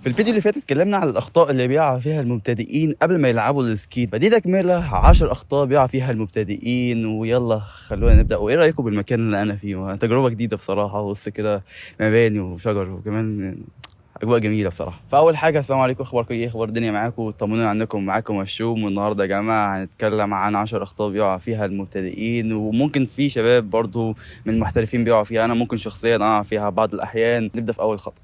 في الفيديو اللي فات اتكلمنا على الاخطاء اللي بيقع فيها المبتدئين قبل ما يلعبوا السكيت، فدي تكمله 10 اخطاء بيقع فيها المبتدئين. ويلا خلونا نبدا. وايه رايكم بالمكان اللي انا فيه؟ تجربه جديده بصراحه، بص كده مباني وشجر وكمان اجواء جميله بصراحه. فاول حاجه السلام عليكم، اخباركم ايه؟ اخبار الدنيا معاكم؟ طمنوني عنكم. معاكم مشوم، والنهارده يا جماعه هنتكلم عن 10 اخطاء بيقع فيها المبتدئين، وممكن في شباب برضو من المحترفين بيقعوا فيها. انا ممكن شخصيا اقع فيها بعض الاحيان. نبدا في اول خطأ.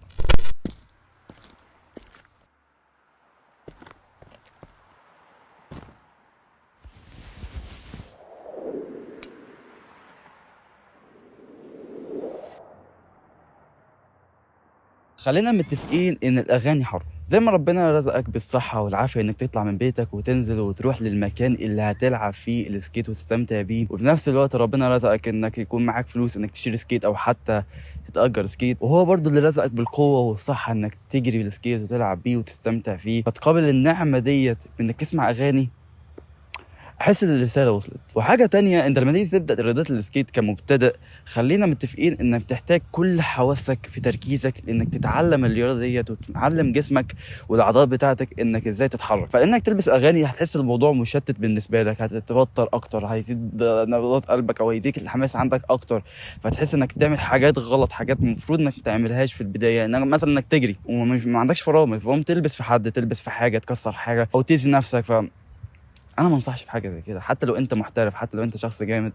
خلينا متفقين ان الاغاني حرام. زي ما ربنا رزقك بالصحه والعافيه انك تطلع من بيتك وتنزل وتروح للمكان اللي هتلعب فيه السكيت وتستمتع بيه، وفي نفس الوقت ربنا رزقك انك يكون معاك فلوس انك تشتري سكيت او حتى تتأجر سكيت، وهو برضو اللي رزقك بالقوه والصحه انك تجري بالسكيت وتلعب بيه وتستمتع فيه، فتقابل النعمه ديت انك تسمع اغاني. احس ان الرساله وصلت. وحاجه تانية، انت لما تيجي تبدا رياضه السكيت كمبتدئ، خلينا متفقين انك بتحتاج كل حواسك في تركيزك لانك تتعلم الرياضه ديت وتعلم جسمك والعضلات بتاعتك انك ازاي تتحرك. فانك تلبس اغاني هتحس الموضوع مشتت بالنسبه لك، هتتوتر اكتر، هيزيد نبضات قلبك او هيديك الحماس عندك اكتر، فتحس انك بتعمل حاجات غلط، حاجات المفروض انك ما تعملهاش في البدايه. انك مثلا انك تجري ومش ما عندكش فرامل، فقوم تلبس في حد، تلبس في حاجه تكسر حاجه او تاذي نفسك. انا ما انصحش بحاجه زي كده، حتى لو انت محترف، حتى لو انت شخص جامد،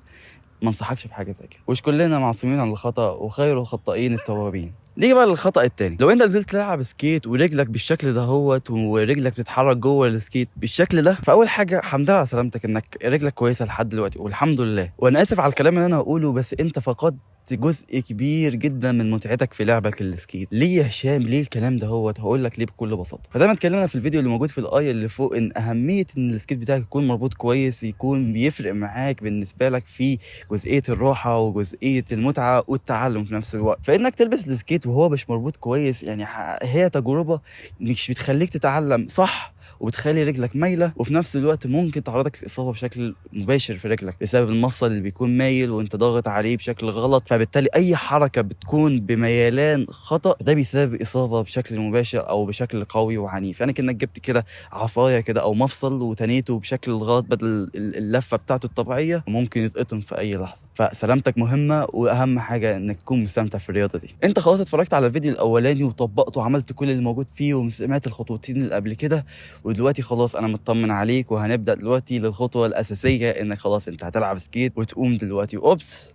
ما انصحكش بحاجه زي كده. ومش كلنا معصومين عن الخطا، وخير الخطائين التوابين. نيجي بقى للخطا التاني. لو انت نزلت تلعب سكيت ورجلك بالشكل ده ورجلك بتتحرك جوه السكيت بالشكل ده، فاول حاجه الحمد لله على سلامتك انك رجلك كويسه لحد دلوقتي والحمد لله. وانا اسف على الكلام اللي انا هقوله، بس انت فقدت جزء كبير جدا من متعتك في لعبك السكيت. ليه يا هشام؟ ليه الكلام ده؟ هقول لك ليه بكل بساطه. فزي ما اتكلمنا في الفيديو اللي موجود في الاي اللي فوق، ان اهميه ان السكيت بتاعك يكون مربوط كويس، يكون بيفرق معاك بالنسبه لك في جزئيه الراحه وجزئيه المتعه والتعلم في نفس الوقت. فانك تلبس السكيت وهو مش مربوط كويس، يعني هي تجربه مش بتخليك تتعلم صح، وبتخلي رجلك مايله، وفي نفس الوقت ممكن تعرضك للاصابه بشكل مباشر في رجلك بسبب المفصل اللي بيكون مايل وانت ضاغط عليه بشكل غلط. فبالتالي اي حركه بتكون بميلان خطا ده بيسبب اصابه بشكل مباشر او بشكل قوي وعنيف. يعني كانك جبت كده عصايه كده او مفصل وتنيته بشكل غلط بدل اللفه بتاعته الطبيعيه، وممكن يتقطم في اي لحظه. فسلامتك مهمه، واهم حاجه انك تكون مستمتع في الرياضه دي. انت خلاص اتفرجت على الفيديو الاولاني وطبقته وعملت كل اللي موجود فيه وسمعت الخطوتين اللي قبل كده، ودلوقتي خلاص انا مطمن عليك. وهنبدا دلوقتي للخطوه الاساسيه، انك خلاص انت هتلعب سكيت وتقوم دلوقتي. اوبس،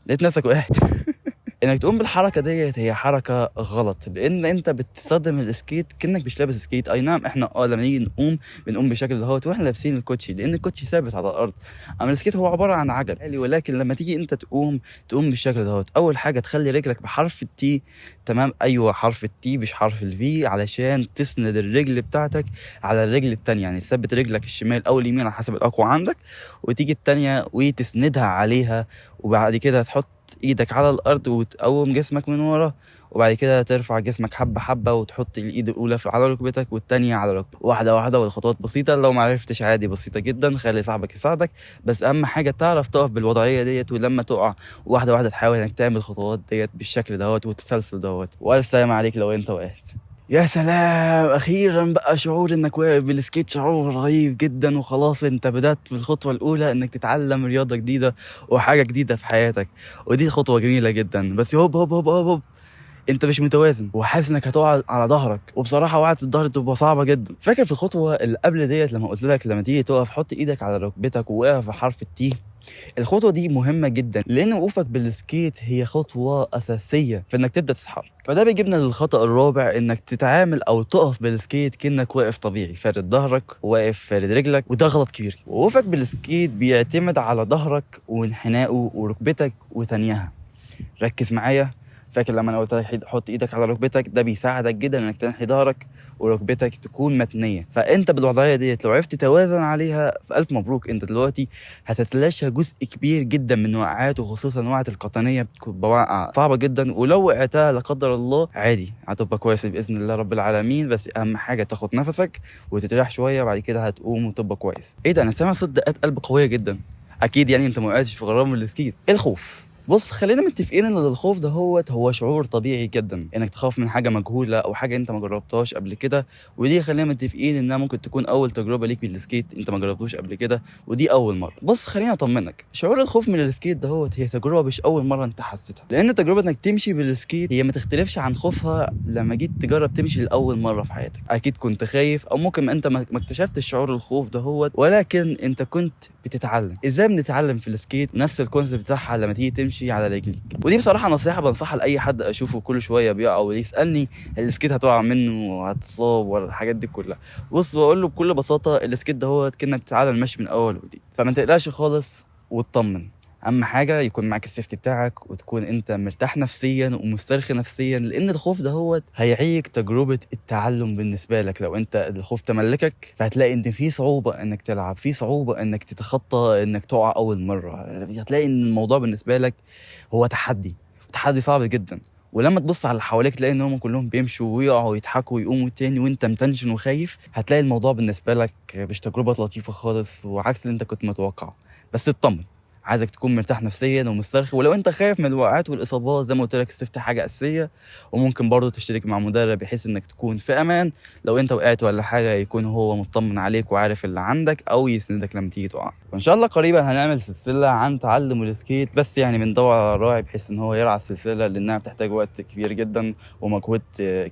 لقيت نفسك وقعت. انك تقوم بالحركه ديت هي حركه غلط، لان انت بتستخدم السكيت كانك مش لابس سكيت. اي نعم احنا لما نيجي نقوم بنقوم بالشكل دهوت واحنا لابسين الكوتشي، لان الكوتشي ثابت على الارض. اما السكيت هو عباره عن عجل، ولكن لما تيجي انت تقوم بالشكل دهوت، اول حاجه تخلي رجلك بحرف التي. تمام، ايوه حرف التي مش حرف الفي، علشان تسند الرجل بتاعتك على الرجل التانية. يعني تثبت رجلك الشمال او اليمين على حسب الاقوى عندك، وتيجي التانية وتسندها عليها، وبعد كده تحط ايدك على الارض وتقوم جسمك من ورا، وبعد كده ترفع جسمك حبه حبه وتحط الايد الاولى على ركبتك والتانية على ركبتك، واحده واحده. والخطوات بسيطه، لو ما عرفتش عادي بسيطه جدا، خلي صاحبك يساعدك. بس اهم حاجه تعرف تقف بالوضعيه ديت، ولما تقع واحده واحده تحاول انك تعمل الخطوات ديت بالشكل دوت والتسلسل دوت. والف سلام عليك لو انت وقعت. يا سلام، اخيرا بقى شعور انك واقف بالسكيت شعور رهيب جدا. وخلاص انت بدأت في الخطوه الاولى انك تتعلم رياضه جديده وحاجه جديده في حياتك، ودي خطوه جميله جدا. بس هوب هوب هوب هوب، انت مش متوازن وحاسس انك هتقع على ظهرك، وبصراحه وقعه الظهر تبقى صعبه جدا. فاكر في الخطوه اللي قبل ديت لما قلت لك لما تيجي تقف حط ايدك على ركبتك ووقف في حرف التي؟ الخطوه دي مهمه جدا، لان وقوفك بالسكيت هي خطوه اساسيه في انك تبدا تتحرك. فده بيجيبنا للخطا الرابع، انك تتعامل او تقف بالسكيت كأنك واقف طبيعي، فارد ظهرك واقف فارد رجلك، وده غلط كبير. وقوفك بالسكيت بيعتمد على ظهرك وانحنائه وركبتك وتانيها. ركز معايا. فاكر لما انا قلت لك حط ايدك على ركبتك؟ ده بيساعدك جدا انك تنحي ظهرك وركبتك تكون متنيه. فانت بالوضعيه ديت لو عرفت توازن عليها، فالف مبروك، انت دلوقتي هتتلاشى جزء كبير جدا من وقعات، وخصوصا وقعه القطنيه بتكون وقعه صعبه جدا. ولو وقعتها لا قدر الله عادي هتبقى كويس باذن الله رب العالمين. بس اهم حاجه تاخد نفسك وتتريح شويه، بعد كده هتقوم وتبقى كويس. ايه ده؟ انا سامع صوت دقات قلب قويه جدا. اكيد يعني انت ما وقعتش في غرام السكيت. الخوف بص خلينا متفقين ان الخوف ده هو شعور طبيعي جدا، انك تخاف من حاجه مجهوله او حاجه انت ما جربتهاش قبل كده. ودي خلينا متفقين انها ممكن تكون اول تجربه ليك بالسكيت، انت ما جربتوش قبل كده ودي اول مره. بص خليني اطمنك، شعور الخوف من السكيت ده هي تجربه مش اول مره انت حسيتها، لان تجربه انك تمشي بالسكيت هي ما تختلفش عن خوفها لما جيت تجرب تمشي لاول مره في حياتك. اكيد كنت خايف، او ممكن انت ما اكتشفتش شعور الخوف ده ولكن انت كنت بتتعلم. ازاي بنتعلم في السكيت؟ نفس الكونسيبت بتاعها لما تيجي تمشي على رجليك. ودي بصراحه نصيحه بنصحها لاي حد اشوفه كل شويه بيقع ويسالني السكيت هتقع منه وهتصاب ولا الحاجات دي كلها. بص بقول له بكل بساطه السكيت ده كأنك بتتعلم المشي من اول وجديد، فما تقلقش خالص واطمن. اهم حاجه يكون معاك السيفتي بتاعك وتكون انت مرتاح نفسيا ومسترخي نفسيا، لان الخوف ده هيعيق تجربه التعلم بالنسبه لك. لو انت الخوف تملكك فهتلاقي ان في صعوبه انك تلعب، في صعوبه انك تتخطى انك تقع اول مره. هتلاقي ان الموضوع بالنسبه لك هو تحدي صعب جدا. ولما تبص على اللي حواليك تلاقي ان هم كلهم بيمشوا ويقعوا ويضحكوا ويقوموا تاني وانت متنشن وخايف، هتلاقي الموضوع بالنسبه لك مش تجربه لطيفه خالص وعكس اللي انت كنت متوقعه. بس اطمن، عايزك تكون مرتاح نفسيا ومسترخي. ولو انت خايف من الوقعات والاصابات زي ما قلت لك السيفتي حاجه اساسيه، وممكن برضه تشترك مع مدرب بحيث انك تكون في امان. لو انت وقعت ولا حاجه يكون هو مطمن عليك وعارف اللي عندك او يسندك لما تيجي تقع. وان شاء الله قريبا هنعمل سلسله عن تعلم السكيت، بس يعني بندور على راعي بحيث ان هو يرعى السلسله، لانها بتحتاج وقت كبير جدا ومجهود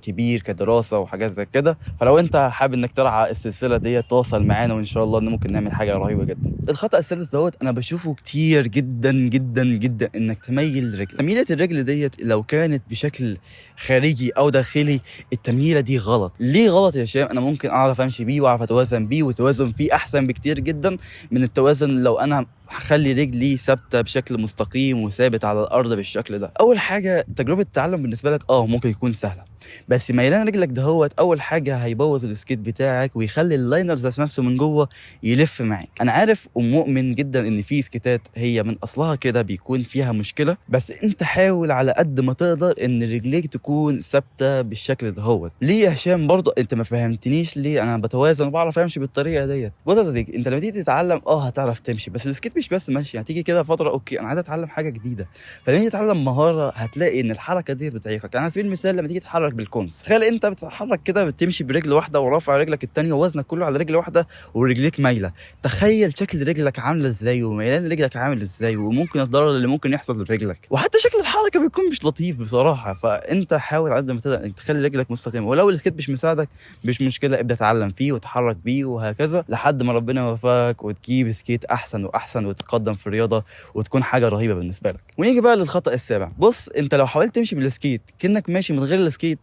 كبير كدراسه وحاجات زي كده. فلو انت حابب انك ترعى السلسله دي تواصل معانا وان شاء الله ان ممكن نعمل حاجه رهيبه جدا. الخطا السادس انا بشوفه كتير جدا جدا جدا، انك تميل رجل. تميله الرجل لو كانت بشكل خارجي او داخلي التمييله دي غلط. ليه غلط يا هشام؟ انا ممكن اعرف امشي بيه واعرف اتوازن بيه، وتوازن فيه احسن بكتير جدا من التوازن لو انا هخلي رجلي ثابته بشكل مستقيم وثابت على الارض بالشكل ده. اول حاجه تجربه التعلم بالنسبه لك ممكن يكون سهله، بس ميلان رجلك اول حاجه هيبوظ السكيت بتاعك ويخلي اللاينر ذات نفسه من جوه يلف معاك. انا عارف ومؤمن جدا ان في سكيتات هي من اصلها كده بيكون فيها مشكله، بس انت حاول على قد ما تقدر ان رجليك تكون ثابته بالشكل ده. ليه يا هشام؟ برضه انت ما فهمتنيش ليه انا بتوازن وبعرف امشي بالطريقه ديت. بص انت لما تيجي تتعلم هتعرف تمشي، بس السكيت مش بس ماشي. هتيجي كده فتره اوكي انا عايز اتعلم حاجه جديده، فلما تتعلم مهاره هتلاقي ان الحركه دي بتعيقك. يعني على سبيل المثال لما تيجي تتحرك بالكونس، تخيل انت بتتحرك كده بتمشي برجل واحده ورافع رجلك الثانيه ووزنك كله على رجل واحده ورجليك مايله. تخيل شكل رجلك عامله ازاي وميلان رجلك عامل ازاي، وممكن الضرر اللي ممكن يحصل لرجلك، وحتى شكل الحركه بيكون مش لطيف بصراحه. فانت حاول على قد ما تقدر انك تخلي رجلك مستقيمه، ولو السكيت مش مساعدك مش مشكله، ابدا اتعلم فيه وتحرك بيه وهكذا لحد ما ربنا يوفقك وتجيب سكيت احسن واحسن وتتقدم في الرياضه وتكون حاجه رهيبه بالنسبه لك. ونيجي بقى للخطا السابع. بص انت لو حاولت تمشي بالسكيت كأنك ماشي من غير السكيت،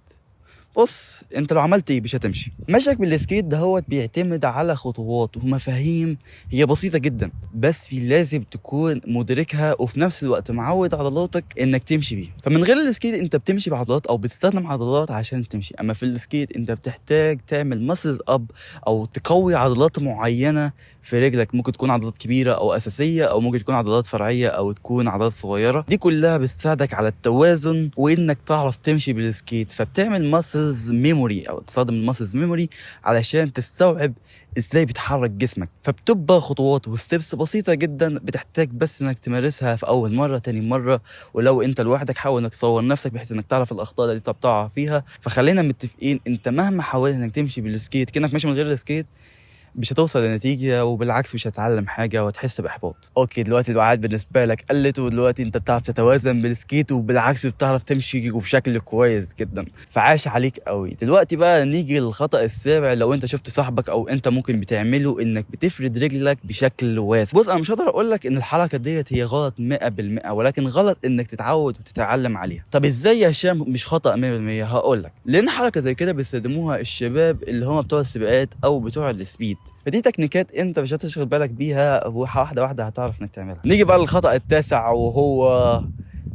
بص انت لو عملت ايه مش هتمشي. مشيك بالسكيت ده بيعتمد على خطوات ومفاهيم هي بسيطه جدا، بس لازم تكون مدركها وفي نفس الوقت معود عضلاتك انك تمشي بيه. فمن غير السكيت انت بتمشي بعضلات او بتستخدم عضلات عشان تمشي، اما في السكيت انت بتحتاج تعمل مسل اب او تقوي عضلات معينه في رجلك. ممكن تكون عضلات كبيره او اساسيه، او ممكن تكون عضلات فرعيه او تكون عضلات صغيره. دي كلها بتساعدك على التوازن وانك تعرف تمشي بالسكيت. فبتعمل ماسلز ميموري او تستخدم الماسلز ميموري علشان تستوعب ازاي بيتحرك جسمك. فبتبقى خطوات وستبس بسيطه جدا بتحتاج بس انك تمارسها في اول مره تاني مره. ولو انت لوحدك حاول انك تصور نفسك بحيث انك تعرف الاخطاء اللي انت بتقع فيها. فخلينا متفقين انت مهما حاولت انك تمشي بالسكيت كأنك ماشي من غير السكيت مش هتوصل لنتيجة، وبالعكس مش هتتعلم حاجة وهتحس بإحباط. اوكي دلوقتي الوعاد بالنسبة لك قلت، ودلوقتي انت بتعرف تتوازن بالسكيت وبالعكس بتعرف تمشي وبشكل كويس جدا، فعاش عليك قوي. دلوقتي بقى نيجي للخطأ السابع. لو انت شفت صاحبك او انت ممكن بتعمله انك بتفرد رجلك بشكل واسع. بص انا مش هقدر اقول لك ان الحركة ديت هي غلط 100%، ولكن غلط انك تتعود وتتعلم عليها. طب ازاي يا هشام مش خطأ 100%؟ هقول لك. لان حركة زي كده بيستخدموها الشباب اللي هم بتوع السباقات او بتوع السبيد، فدي تكنيكات انت مش هتشغل بالك بيها، واحده واحده هتعرف انك تعملها. نيجي بقى للخطأ التاسع، وهو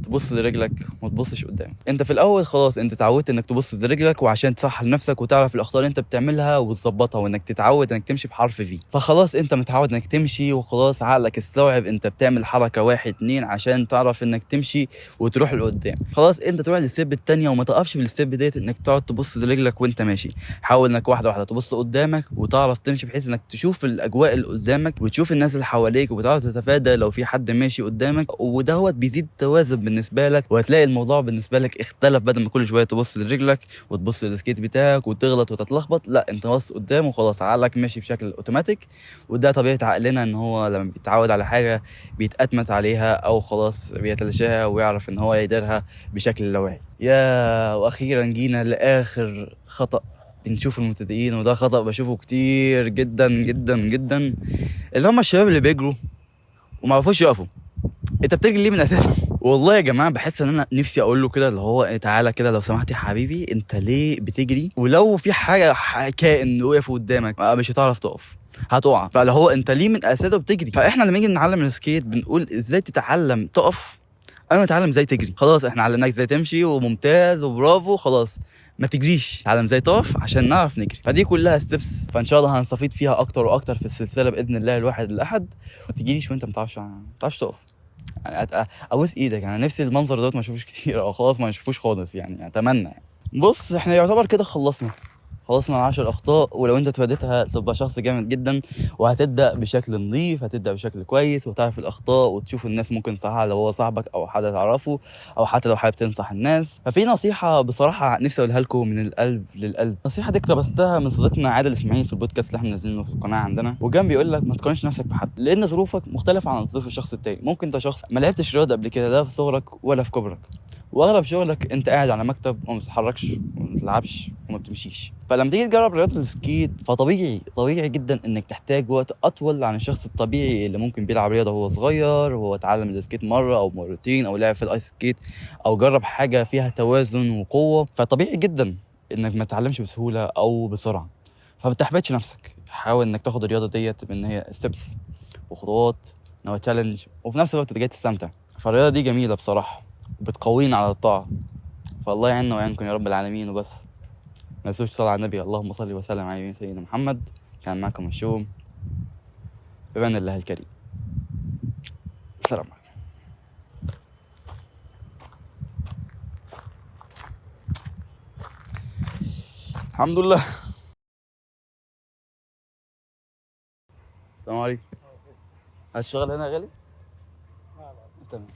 تبص لرجلك وما تبصش قدامك. انت في الاول خلاص انت اتعودت انك تبص لرجلك وعشان تصحح لنفسك وتعرف الاخطاء اللي انت بتعملها وتظبطها، وانك تتعود انك تمشي بحرف في، فخلاص انت متعود انك تمشي وخلاص عقلك استوعب انت بتعمل حركه واحد اتنين عشان تعرف انك تمشي وتروح لقدام. خلاص انت تروح للستيب التانية وما تقفش في الستيب ديت انك تقعد تبص لرجلك وانت ماشي. حاول انك واحده واحده تبص قدامك وتعرف تمشي بحيث انك تشوف الاجواء اللي قدامك وتشوف الناس اللي حواليك وتعرف تتفادى لو في حد ماشي قدامك، ودهوت بيزيد توازن بالنسبه لك، وهتلاقي الموضوع بالنسبه لك اختلف. بدل ما كل شويه تبص لرجلك وتبص للسكيت بتاعك وتغلط وتتلخبط، لا انت بص قدام وخلاص عقلك ماشي بشكل اوتوماتيك. وده طبيعه عقلنا ان هو لما بيتعود على حاجه بيتأتمت عليها او خلاص بيتلاشاها ويعرف ان هو يديرها بشكل لا واعي. يا واخيرا جينا لاخر خطأ بنشوف المبتدئين، وده خطأ بشوفه كتير جدا جدا جدا، اللي هم الشباب اللي بيجروا وما عرفوش يقفوا. انت بتجري ليه من اساسا؟ والله يا جماعه بحس ان انا نفسي اقول له كده اللي هو إيه، تعالى كده لو سمحت يا حبيبي، انت ليه بتجري؟ ولو في حاجه كائن وقف قدامك مش هتعرف تقف، هتقع. فاللي هو انت ليه من اساسه بتجري؟ فاحنا لما نيجي نتعلم السكيت بنقول ازاي تتعلم تقف، انا متعلم ازاي تجري. خلاص احنا علمناك ازاي تمشي وممتاز وبرافو، خلاص ما تجريش، تعلم ازاي تقف عشان نعرف نجري. فدي كلها ستيبس، فان شاء الله هنستفيد فيها اكتر واكتر في السلسله باذن الله الواحد الاحد. ما تجريش وانت ما تعرفش تقف. يعني ابوس ايدك، انا نفسي المنظر دوت ما اشوفوش كتير او خلاص ما نشوفوش خالص، يعني اتمنى يعني. بص احنا يعتبر كده خلصنا 10 اخطاء، ولو انت تفاديتها تبقى شخص جامد جدا، وهتبدا بشكل نظيف، هتبدا بشكل كويس وتعرف الاخطاء وتشوف الناس ممكن تصحها لو هو صاحبك او حد تعرفه، او حتى لو حابب تنصح الناس. ففي نصيحه بصراحه نفسي اقولها لكم من القلب للقلب. النصيحه دي اقتبستها من صديقنا عادل اسماعيل في البودكاست اللي احنا منزلينه في القناه عندنا، وكان بيقول لك ما تقارنش نفسك بحد، لان ظروفك مختلفه عن ظروف الشخص التاني. ممكن انت شخص ما لعبتش رياضه قبل كده، لا في صغرك ولا في كبرك، واغلب شغلك انت قاعد على مكتب وما بتتحركش وما بتلعبش وما بتمشيش. فلما تيجي تجرب رياضه السكيت فطبيعي جدا انك تحتاج وقت اطول عن الشخص الطبيعي اللي ممكن بيلعب رياضه وهو صغير، وهو اتعلم السكيت مره او مرتين او لعب في الايس سكيت او جرب حاجه فيها توازن وقوه. فطبيعي جدا انك ما تتعلمش بسهوله او بسرعه. فما تحبطش نفسك، حاول انك تاخد الرياضه ديت بان هي ستيبس وخطوات، ان هو تشالنج، وفي نفس الوقت جاي تستمتع. فالرياضه دي جميله بصراحه وبتقوينا على الطاعه. فالله يعيننا ويعينكم يا رب العالمين. وبس ما تنسوش تصلوا على النبي، اللهم صل وسلم على سيدنا محمد. كان معكم الشوم، بأمان الله الكريم. السلام عليكم. الحمد لله. السلام عليكم. هتشتغل هنا يا غالي؟ تمام.